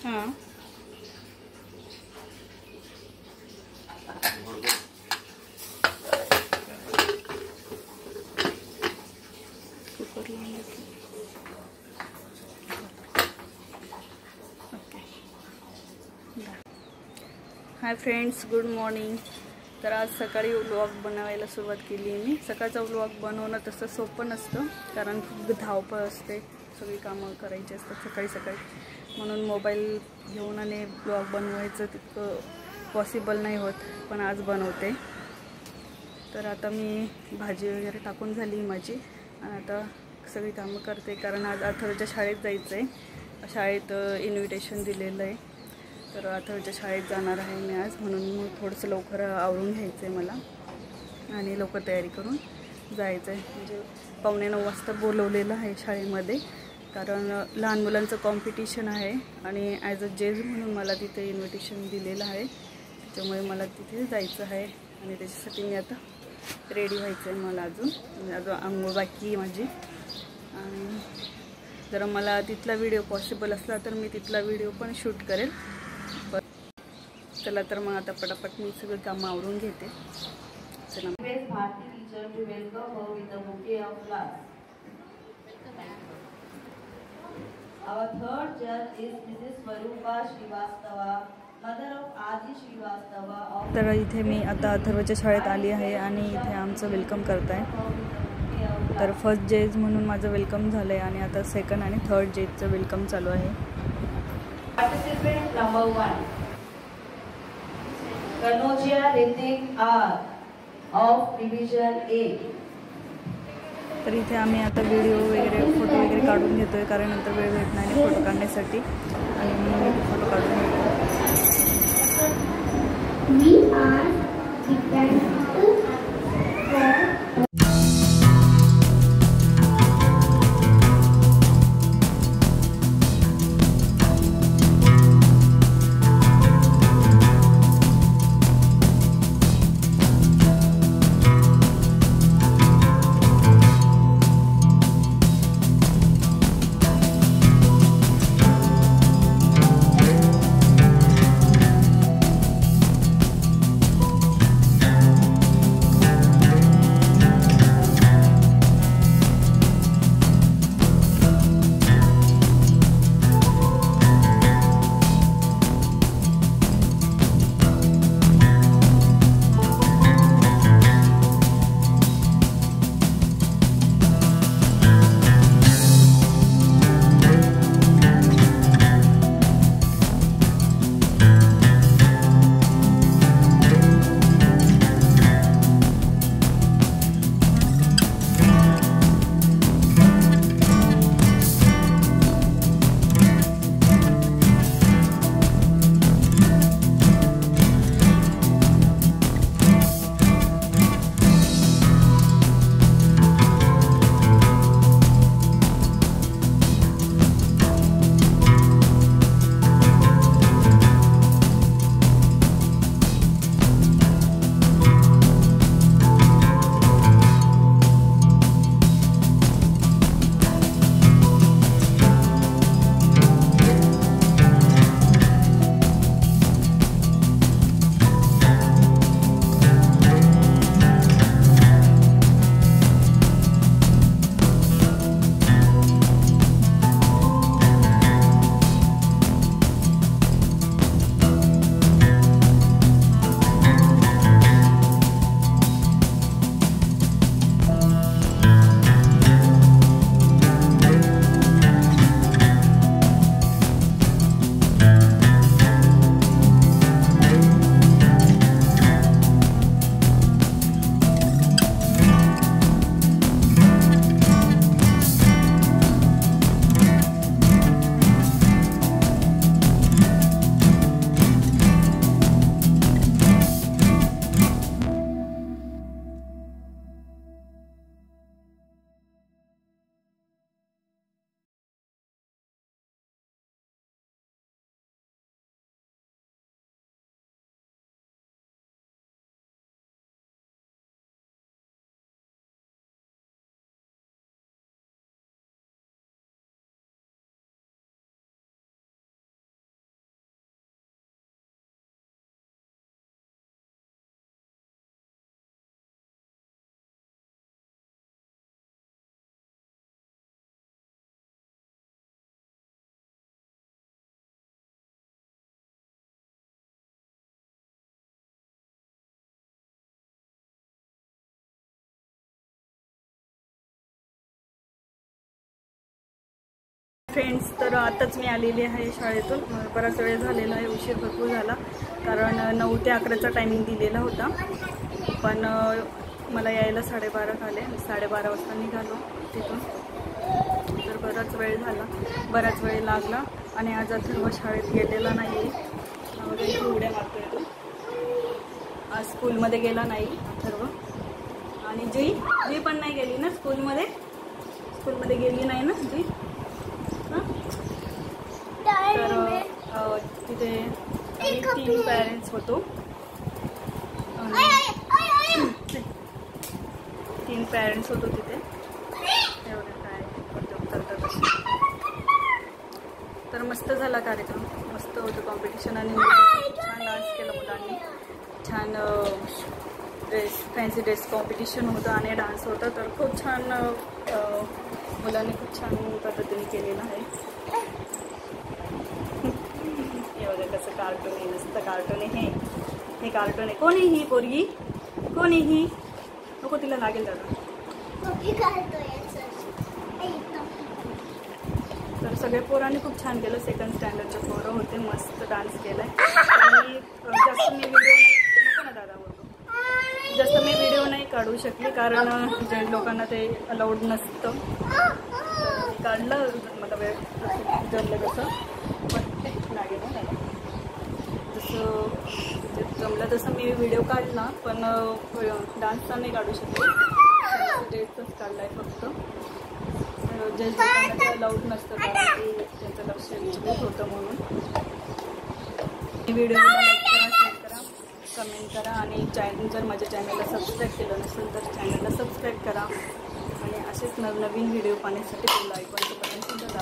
हां hi friends, good morning. तर आज सकाळी व्लॉग बनवायला सुरुवात केली आहे मी. सकाळचा व्लॉग बनवणं तसं सोपं नसतं, कारण खूप धावपळ असते, सगळी कामं करायची असतात सकाळी सकाळी. म्हणून मोबाईल घेऊन आणि व्लॉग बनवायचं तितकं पॉसिबल नाही होत, पण आज बनवते. तर आता मी भाजी वगैरे टाकून झाली माझी आणि आता सगळी कामं करते, कारण आज अथर्वच्या शाळेत जायचं आहे. शाळेत इन्व्हिटेशन दिलेलं आहे, तर अथर्वच्या शाळेत जाणार आहे मी आज. म्हणून मग थोडंसं लवकर आवरून घ्यायचं आहे मला आणि लवकर तयारी करून जायचं आहे. म्हणजे 8:45 वाजता बोलवलेलं आहे शाळेमध्ये, कारण लहान मुलांचं कॉम्पिटिशन आहे आणि ॲज अ जज म्हणून मला तिथे इन्व्हिटेशन दिलेलं आहे. त्याच्यामुळे मला तिथे जायचं आहे आणि त्याच्यासाठी मी आता रेडी व्हायचं आहे. मला अजून आंघोळ बाकी आहे माझी. आणि जर मला तिथला व्हिडिओ पॉसिबल असला तर मी तिथला व्हिडिओ पण शूट करेल. चला तर मग आता पटापट मी सगळं कामं आवरून घेते. चला. Our third judge is Mrs. Swarupa Srivastava, mother of Adi Srivastava. तर इथे मी आता अथर्वच्या शाळेत आली आहे आणि इथे आमचं वेलकम करत आहे. तर फर्स्ट जज म्हणून माझं वेलकम झालं आहे आणि आता सेकंड आणि थर्ड जजचं वेलकम चालू आहे. Participant number 1, Kanojia Ritik R of Division A. तर इथे आम्ही आता व्हिडिओ वगैरे फोटो वगैरे काढून घेतोय, कारण नंतर वेळ भेटत नाही फोटो काढण्यासाठी, आणि मी फोटो काढून घेतो. फ्रेंड्स, तर आताच मी आलेली आहे शाळेतून. बराच वेळ झालेला आहे, उशीर भरपूर झाला, कारण 9 ते 11चा टायमिंग दिलेला होता. पण मला यायला 12:30 झाले. 12:30 वाजता निघालो तिथून. तर बराच वेळ झाला, बराच वेळ लागला. आणि आज अथर्व शाळेत गेलेला नाही आहे. वगैरे उड्या मारतोय तो. आज स्कूलमध्ये गेला नाही अथर्व. आणि जी पण नाही गेली ना स्कूलमध्ये गेली नाही ना जी. तर तिथे 3 पॅरेंट्स होतो. 3 पॅरेंट्स होतो तिथे. एवढं काय करतात. तर मस्त झाला कार्यक्रम, मस्त होतं कॉम्पिटिशन. आणि छान डान्स केला मुलांनी. छान फॅन्सी ड्रेस कॉम्पिटिशन होतं आणि डान्स होता. तर खूप छान मुलांनी खूप छान पद्धतीने केलेलं आहे. एवढं कसं कार्टून आहे, नुसतं कार्टून आहे. हे कार्टून आहे. कोण आहे ही पोरगी? कोण आहे ही? नको, तिला लागेल दादा. तर सगळ्या पोरांनी खूप छान केलं. 2nd स्टँडर्डचे पोरं होते, मस्त डान्स केलाय. आणि जास्त मी व्हिडिओ नाही काढू शकले, कारण जे लोकांना ते अलाउड नसतं. काढलं मला वेळ जमलं कसं, पण लागेल ना त्याला. जसं जमलं तसं मी व्हिडिओ काढला, पण डान्सचा नाही काढू शकले. ड्रेसच काढला आहे फक्त. जे लोकांना ते अलाउड नसतं, कारण की त्यांचं लक्ष विचलित होतं. म्हणून व्हिडिओला लाईक करा, शेअर करा, कमेंट करा. आणि जर माझ्या चॅनलला सबस्क्राईब केलं नसेल तर चॅनलला सबस्क्राईब करा. आणि असेच नवनवीन व्हिडिओ पाहण्यासाठी बेल आयकॉनचं बटन सुद्धा